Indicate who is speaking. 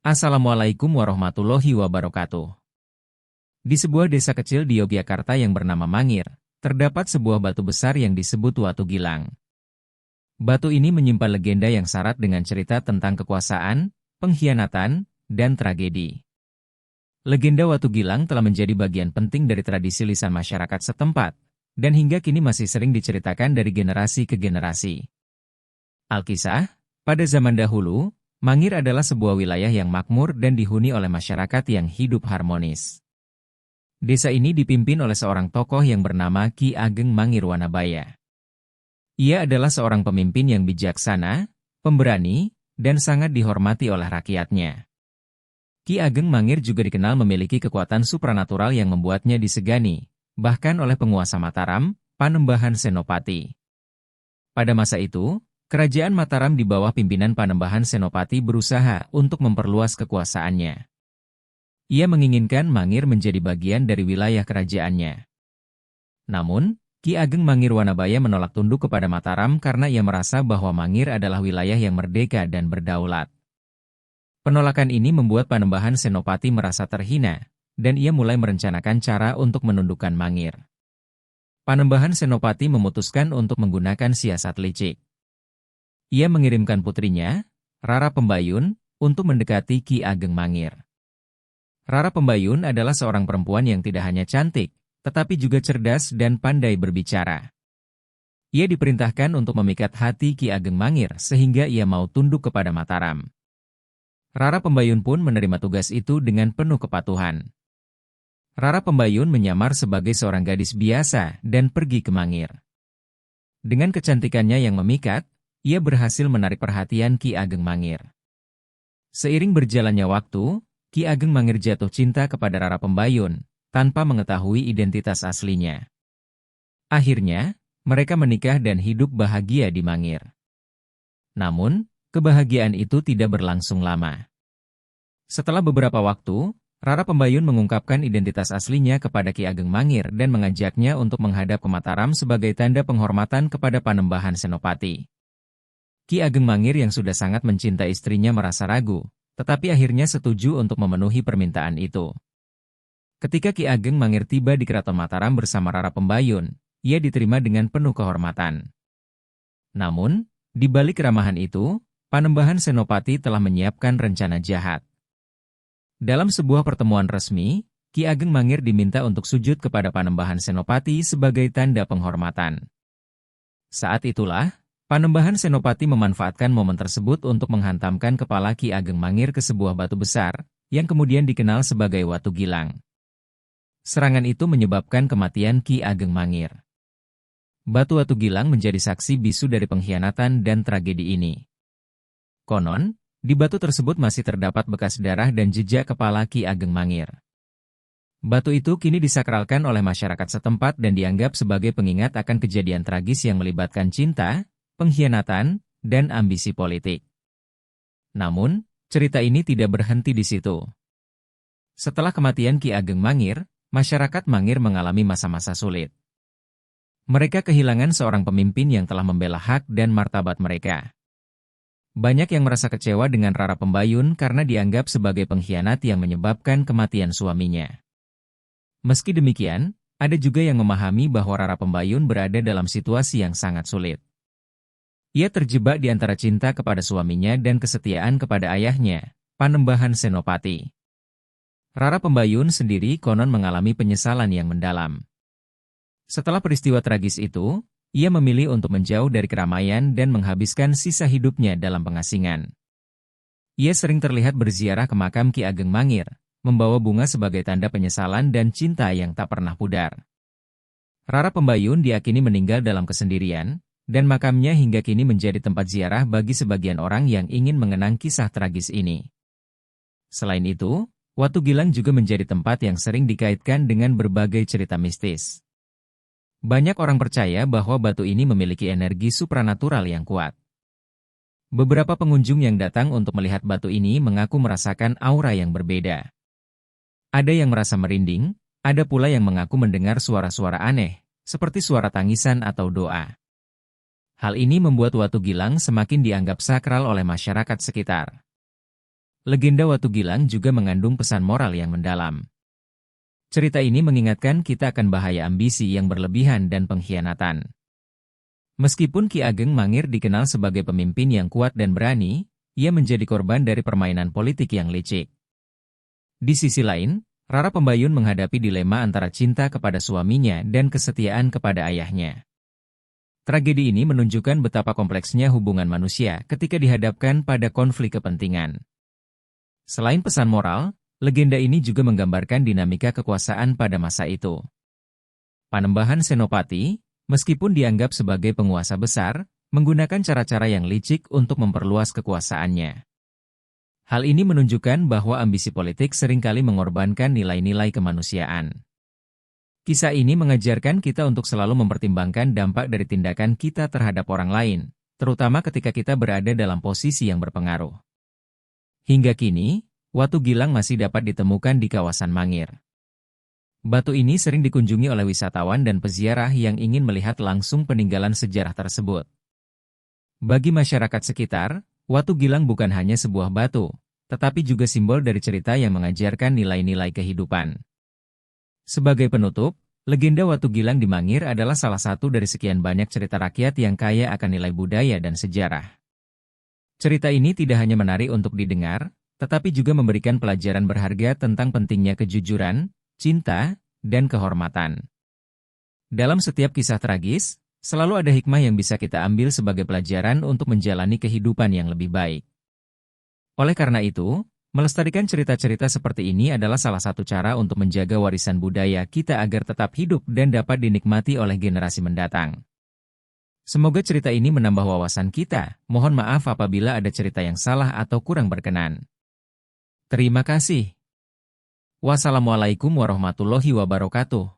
Speaker 1: Assalamualaikum warahmatullahi wabarakatuh. Di sebuah desa kecil di Yogyakarta yang bernama Mangir, terdapat sebuah batu besar yang disebut Watu Gilang. Batu ini menyimpan legenda yang syarat dengan cerita tentang kekuasaan, pengkhianatan, dan tragedi. Legenda Watu Gilang telah menjadi bagian penting dari tradisi lisan masyarakat setempat, dan hingga kini masih sering diceritakan dari generasi ke generasi. Alkisah, pada zaman dahulu, Mangir adalah sebuah wilayah yang makmur dan dihuni oleh masyarakat yang hidup harmonis. Desa ini dipimpin oleh seorang tokoh yang bernama Ki Ageng Mangir Wanabaya. Ia adalah seorang pemimpin yang bijaksana, pemberani, dan sangat dihormati oleh rakyatnya. Ki Ageng Mangir juga dikenal memiliki kekuatan supranatural yang membuatnya disegani, bahkan oleh penguasa Mataram, Panembahan Senopati. Pada masa itu, Kerajaan Mataram di bawah pimpinan Panembahan Senopati berusaha untuk memperluas kekuasaannya. Ia menginginkan Mangir menjadi bagian dari wilayah kerajaannya. Namun, Ki Ageng Mangir Wanabaya menolak tunduk kepada Mataram karena ia merasa bahwa Mangir adalah wilayah yang merdeka dan berdaulat. Penolakan ini membuat Panembahan Senopati merasa terhina, dan ia mulai merencanakan cara untuk menundukkan Mangir. Panembahan Senopati memutuskan untuk menggunakan siasat licik. Ia mengirimkan putrinya, Rara Pembayun, untuk mendekati Ki Ageng Mangir. Rara Pembayun adalah seorang perempuan yang tidak hanya cantik, tetapi juga cerdas dan pandai berbicara. Ia diperintahkan untuk memikat hati Ki Ageng Mangir sehingga ia mau tunduk kepada Mataram. Rara Pembayun pun menerima tugas itu dengan penuh kepatuhan. Rara Pembayun menyamar sebagai seorang gadis biasa dan pergi ke Mangir. Dengan kecantikannya yang memikat, ia berhasil menarik perhatian Ki Ageng Mangir. Seiring berjalannya waktu, Ki Ageng Mangir jatuh cinta kepada Rara Pembayun, tanpa mengetahui identitas aslinya. Akhirnya, mereka menikah dan hidup bahagia di Mangir. Namun, kebahagiaan itu tidak berlangsung lama. Setelah beberapa waktu, Rara Pembayun mengungkapkan identitas aslinya kepada Ki Ageng Mangir dan mengajaknya untuk menghadap ke Mataram sebagai tanda penghormatan kepada Panembahan Senopati. Ki Ageng Mangir yang sudah sangat mencintai istrinya merasa ragu, tetapi akhirnya setuju untuk memenuhi permintaan itu. Ketika Ki Ageng Mangir tiba di Keraton Mataram bersama Rara Pembayun, ia diterima dengan penuh kehormatan. Namun, di balik keramahan itu, Panembahan Senopati telah menyiapkan rencana jahat. Dalam sebuah pertemuan resmi, Ki Ageng Mangir diminta untuk sujud kepada Panembahan Senopati sebagai tanda penghormatan. Saat itulah, Panembahan Senopati memanfaatkan momen tersebut untuk menghantamkan kepala Ki Ageng Mangir ke sebuah batu besar, yang kemudian dikenal sebagai Watu Gilang. Serangan itu menyebabkan kematian Ki Ageng Mangir. Batu Watu Gilang menjadi saksi bisu dari pengkhianatan dan tragedi ini. Konon, di batu tersebut masih terdapat bekas darah dan jejak kepala Ki Ageng Mangir. Batu itu kini disakralkan oleh masyarakat setempat dan dianggap sebagai pengingat akan kejadian tragis yang melibatkan cinta, pengkhianatan, dan ambisi politik. Namun, cerita ini tidak berhenti di situ. Setelah kematian Ki Ageng Mangir, masyarakat Mangir mengalami masa-masa sulit. Mereka kehilangan seorang pemimpin yang telah membela hak dan martabat mereka. Banyak yang merasa kecewa dengan Rara Pembayun karena dianggap sebagai pengkhianat yang menyebabkan kematian suaminya. Meski demikian, ada juga yang memahami bahwa Rara Pembayun berada dalam situasi yang sangat sulit. Ia terjebak di antara cinta kepada suaminya dan kesetiaan kepada ayahnya, Panembahan Senopati. Rara Pembayun sendiri konon mengalami penyesalan yang mendalam. Setelah peristiwa tragis itu, ia memilih untuk menjauh dari keramaian dan menghabiskan sisa hidupnya dalam pengasingan. Ia sering terlihat berziarah ke makam Ki Ageng Mangir, membawa bunga sebagai tanda penyesalan dan cinta yang tak pernah pudar. Rara Pembayun diakini meninggal dalam kesendirian, dan makamnya hingga kini menjadi tempat ziarah bagi sebagian orang yang ingin mengenang kisah tragis ini. Selain itu, Watu Gilang juga menjadi tempat yang sering dikaitkan dengan berbagai cerita mistis. Banyak orang percaya bahwa batu ini memiliki energi supranatural yang kuat. Beberapa pengunjung yang datang untuk melihat batu ini mengaku merasakan aura yang berbeda. Ada yang merasa merinding, ada pula yang mengaku mendengar suara-suara aneh, seperti suara tangisan atau doa. Hal ini membuat Watu Gilang semakin dianggap sakral oleh masyarakat sekitar. legenda Watu Gilang juga mengandung pesan moral yang mendalam. Cerita ini mengingatkan kita akan bahaya ambisi yang berlebihan dan pengkhianatan. Meskipun Ki Ageng Mangir dikenal sebagai pemimpin yang kuat dan berani, ia menjadi korban dari permainan politik yang licik. Di sisi lain, Rara Pembayun menghadapi dilema antara cinta kepada suaminya dan kesetiaan kepada ayahnya. Tragedi ini menunjukkan betapa kompleksnya hubungan manusia ketika dihadapkan pada konflik kepentingan. Selain pesan moral, legenda ini juga menggambarkan dinamika kekuasaan pada masa itu. Panembahan Senopati, meskipun dianggap sebagai penguasa besar, menggunakan cara-cara yang licik untuk memperluas kekuasaannya. Hal ini menunjukkan bahwa ambisi politik seringkali mengorbankan nilai-nilai kemanusiaan. Kisah ini mengajarkan kita untuk selalu mempertimbangkan dampak dari tindakan kita terhadap orang lain, terutama ketika kita berada dalam posisi yang berpengaruh. Hingga kini, Watu Gilang masih dapat ditemukan di kawasan Mangir. Batu ini sering dikunjungi oleh wisatawan dan peziarah yang ingin melihat langsung peninggalan sejarah tersebut. Bagi masyarakat sekitar, Watu Gilang bukan hanya sebuah batu, tetapi juga simbol dari cerita yang mengajarkan nilai-nilai kehidupan. Sebagai penutup, legenda Watu Gilang di Mangir adalah salah satu dari sekian banyak cerita rakyat yang kaya akan nilai budaya dan sejarah. Cerita ini tidak hanya menarik untuk didengar, tetapi juga memberikan pelajaran berharga tentang pentingnya kejujuran, cinta, dan kehormatan. Dalam setiap kisah tragis, selalu ada hikmah yang bisa kita ambil sebagai pelajaran untuk menjalani kehidupan yang lebih baik. Oleh karena itu, melestarikan cerita-cerita seperti ini adalah salah satu cara untuk menjaga warisan budaya kita agar tetap hidup dan dapat dinikmati oleh generasi mendatang. Semoga cerita ini menambah wawasan kita. Mohon maaf apabila ada cerita yang salah atau kurang berkenan. Terima kasih. Wassalamualaikum warahmatullahi wabarakatuh.